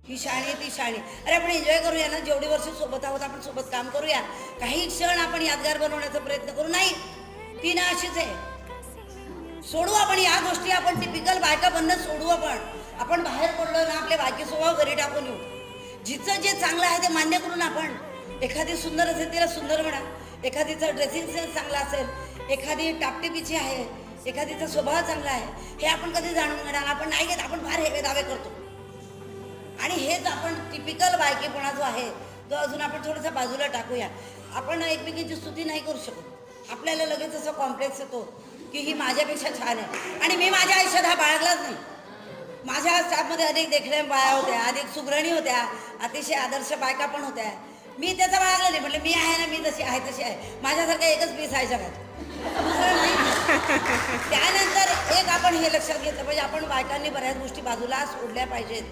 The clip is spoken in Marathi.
ही शाणी ती शाणी. अरे आपण एन्जॉय करूया ना, जेवढी वर्ष सोबत आहोत आपण सोबत काम करूया. काही क्षण आपण यादगार बनवण्याचा प्रयत्न करू. नाही, ती ना अशीच आहे. सोडू आपण या गोष्टी, आपण टिपिकल बायका बनणं सोडू. आपण बाहेर पडलो ना, आपल्या बायकी स्वभाव घरी टाकून येऊ. जिचं जे चांगलं आहे ते मान्य करून आपण, एखादी सुंदर असेल तिला सुंदर म्हणा, एखादीचा ड्रेसिंग सेन्स चांगला असेल, एखादी टापटिपीची आहे, एखादीचा स्वभाव चांगला आहे, हे आपण कधी जाणून घेणार. आपण नाही घेत, आपण फार हेवे दावे करतो. आणि हेच आपण टिपिकल बायकीपणा जो आहे तो अजून आपण थोडासा बाजूला टाकूया. आपण एकमेकींची स्तुती नाही करू शकत. आपल्याला लगेच असं कॉम्प्लेक्स येतो की ही माझ्यापेक्षा छान आहे. आणि मी माझ्या आयुष्यात हा बाळगलाच नाही. माझ्या स्टाफमध्ये अधिक देखण्या बाया होत्या, अधिक सुगृहिणी होत्या, अतिशय आदर्श बायका पण होत्या. मी त्याचा बाळगला नाही. म्हटलं मी आहे ना, मी जशी आहे तशी आहे. माझ्यासारखं एकच पीस आहे जगात, दुसरं नाही. त्यानंतर एक आपण हे लक्षात घेतलं पाहिजे, आपण बायकांनी बऱ्याच गोष्टी बाजूला सोडल्या पाहिजेत.